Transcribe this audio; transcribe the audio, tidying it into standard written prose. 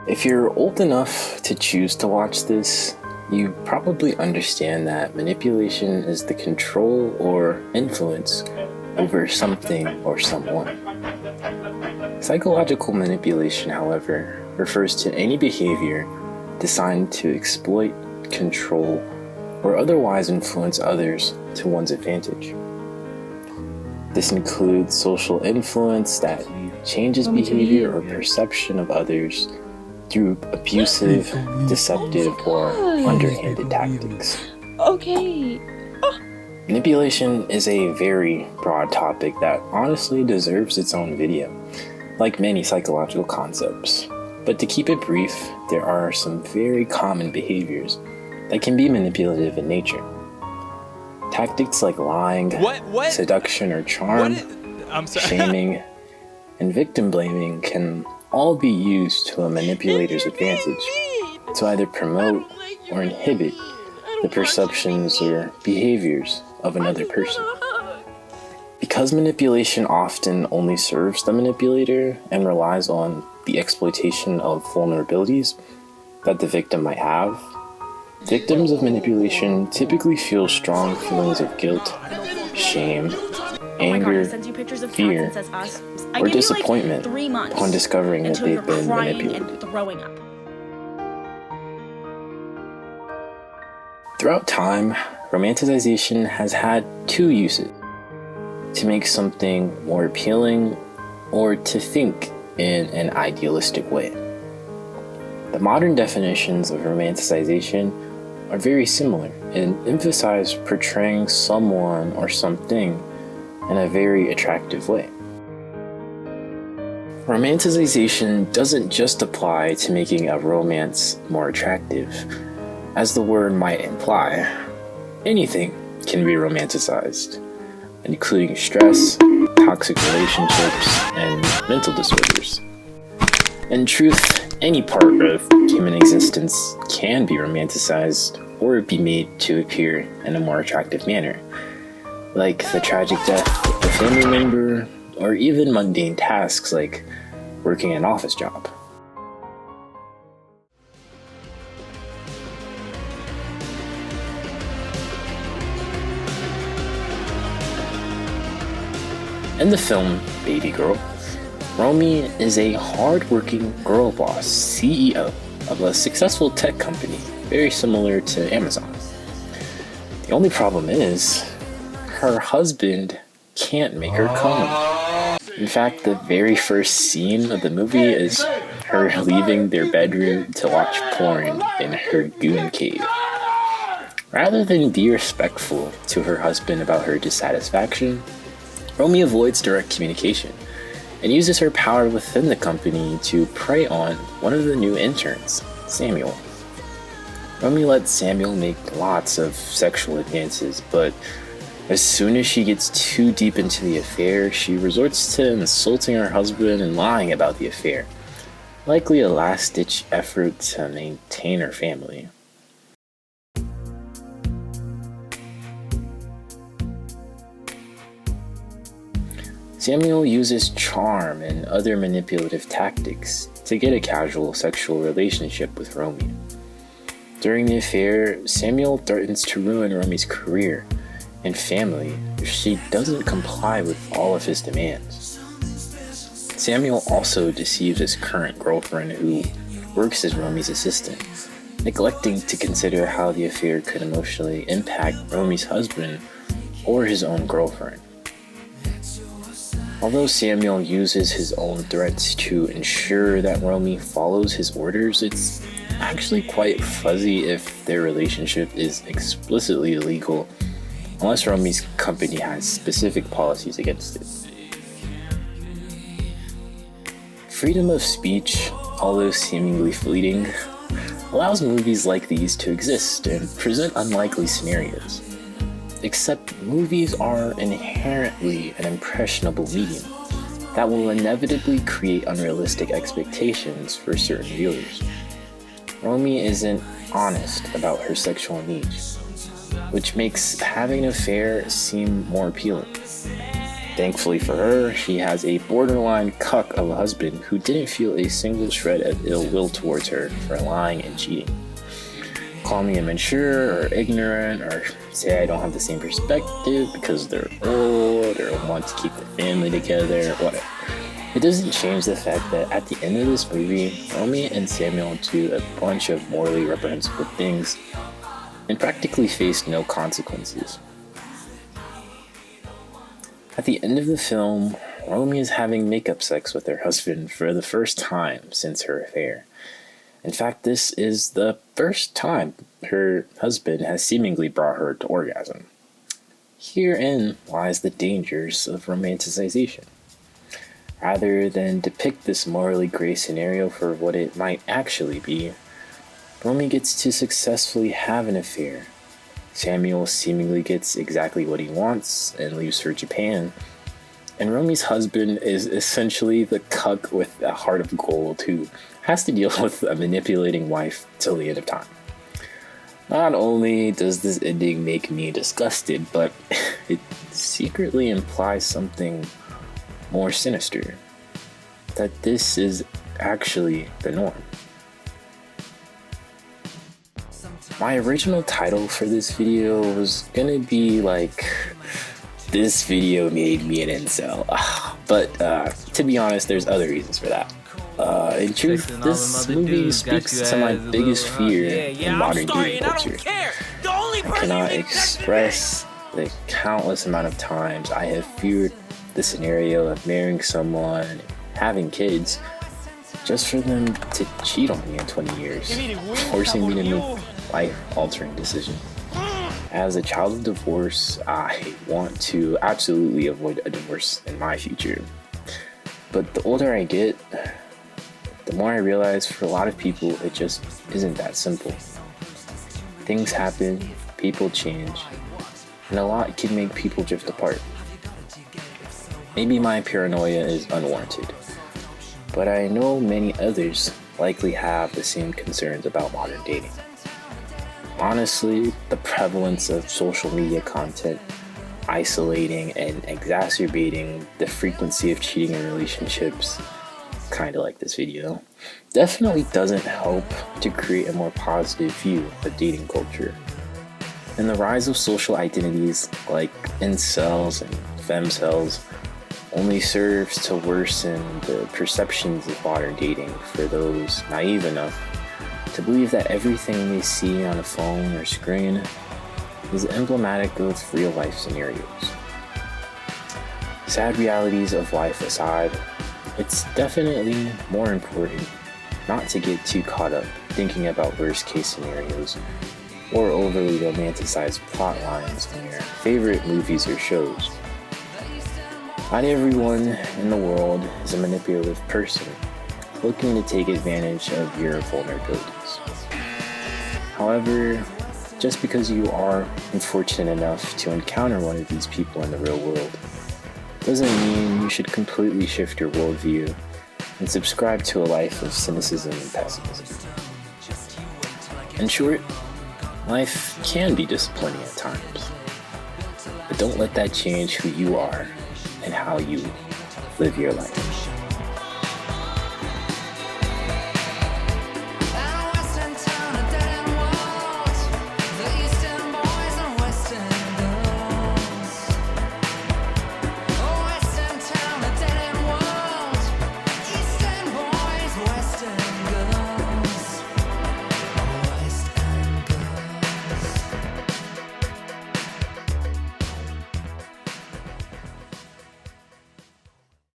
If you're old enough to choose to watch this, you probably understand that manipulation is the control or influence over something or someone. Psychological manipulation, however, refers to any behavior designed to exploit, control, or otherwise influence others to one's advantage. This includes social influence that changes behavior or perception of others through abusive, deceptive, or underhanded tactics. Okay. Manipulation is a very broad topic that honestly deserves its own video, like many psychological concepts. But to keep it brief, there are some very common behaviors that can be manipulative in nature. Tactics like lying, seduction or charm, shaming, and victim blaming can all be used to a manipulator's advantage to either promote or inhibit the perceptions or behaviors of another person. Because manipulation often only serves the manipulator and relies on the exploitation of vulnerabilities that the victim might have, victims of manipulation typically feel strong feelings of guilt, shame, anger, fear, or disappointment upon discovering that they've been manipulated. Throughout time, romanticization has had two uses: to make something more appealing or to think in an idealistic way. The modern definitions of romanticization are very similar and emphasize portraying someone or something in a very attractive way. Romanticization doesn't just apply to making a romance more attractive. As the word might imply, anything can be romanticized, including stress, toxic relationships, and mental disorders. In truth, any part of human existence can be romanticized or be made to appear in a more attractive manner, like the tragic death of a family member, or even mundane tasks like working an office job. In the film Babygirl, Romy is a hard-working girl boss CEO of a successful tech company very similar to Amazon. The only problem is, her husband can't make her come. In fact, the very first scene of the movie is her leaving their bedroom to watch porn in her goon cave. Rather than be respectful to her husband about her dissatisfaction, Romy avoids direct communication and uses her power within the company to prey on one of the new interns, Samuel. Romy lets Samuel make lots of sexual advances, but as soon as she gets too deep into the affair, she resorts to insulting her husband and lying about the affair, likely a last-ditch effort to maintain her family. Samuel uses charm and other manipulative tactics to get a casual sexual relationship with Romy. During the affair, Samuel threatens to ruin Romy's career and family if she doesn't comply with all of his demands. Samuel also deceives his current girlfriend, who works as Romy's assistant, neglecting to consider how the affair could emotionally impact Romy's husband or his own girlfriend. Although Samuel uses his own threats to ensure that Romy follows his orders, it's actually quite fuzzy if their relationship is explicitly illegal, unless Romy's company has specific policies against it. Freedom of speech, although seemingly fleeting, allows movies like these to exist and present unlikely scenarios. Except movies are inherently an impressionable medium that will inevitably create unrealistic expectations for certain viewers. Romy isn't honest about her sexual needs, which makes having an affair seem more appealing. Thankfully for her, she has a borderline cuck of a husband who didn't feel a single shred of ill will towards her for lying and cheating. Call me immature or ignorant, or say I don't have the same perspective because they're old or want to keep the family together, whatever. It doesn't change the fact that at the end of this movie, Romy and Samuel do a bunch of morally reprehensible things and practically face no consequences. At the end of the film, Romy is having makeup sex with her husband for the first time since her affair. In fact, this is the first time her husband has seemingly brought her to orgasm. Herein lies the dangers of romanticization. Rather than depict this morally gray scenario for what it might actually be, Romy gets to successfully have an affair. Samuel seemingly gets exactly what he wants and leaves for Japan. And Romy's husband is essentially the cuck with a heart of gold who has to deal with a manipulating wife till the end of time. Not only does this ending make me disgusted, but it secretly implies something more sinister. That this is actually the norm. My original title for this video was gonna be like, this video made me an incel. But to be honest, there's other reasons for that. In truth, this movie speaks to my biggest fear in modern dating culture. I cannot express the countless amount of times I have feared the scenario of marrying someone, having kids, just for them to cheat on me in 20 years, forcing me to make life-altering decisions. As a child of divorce, I want to absolutely avoid a divorce in my future. But the older I get, the more I realize for a lot of people, it just isn't that simple. Things happen, people change, and a lot can make people drift apart. Maybe my paranoia is unwarranted, but I know many others likely have the same concerns about modern dating. Honestly, the prevalence of social media content isolating and exacerbating the frequency of cheating in relationships, kind of like this video, definitely doesn't help to create a more positive view of dating culture. And the rise of social identities like incels and femcels only serves to worsen the perceptions of modern dating for those naive enough to believe that everything they see on a phone or screen is emblematic of real-life scenarios. Sad realities of life aside, it's definitely more important not to get too caught up thinking about worst-case scenarios or overly romanticized plot lines in your favorite movies or shows. Not everyone in the world is a manipulative person looking to take advantage of your vulnerabilities. However, just because you are unfortunate enough to encounter one of these people in the real world doesn't mean you should completely shift your worldview and subscribe to a life of cynicism and pessimism. In short, life can be disappointing at times, but don't let that change who you are and how you live your life.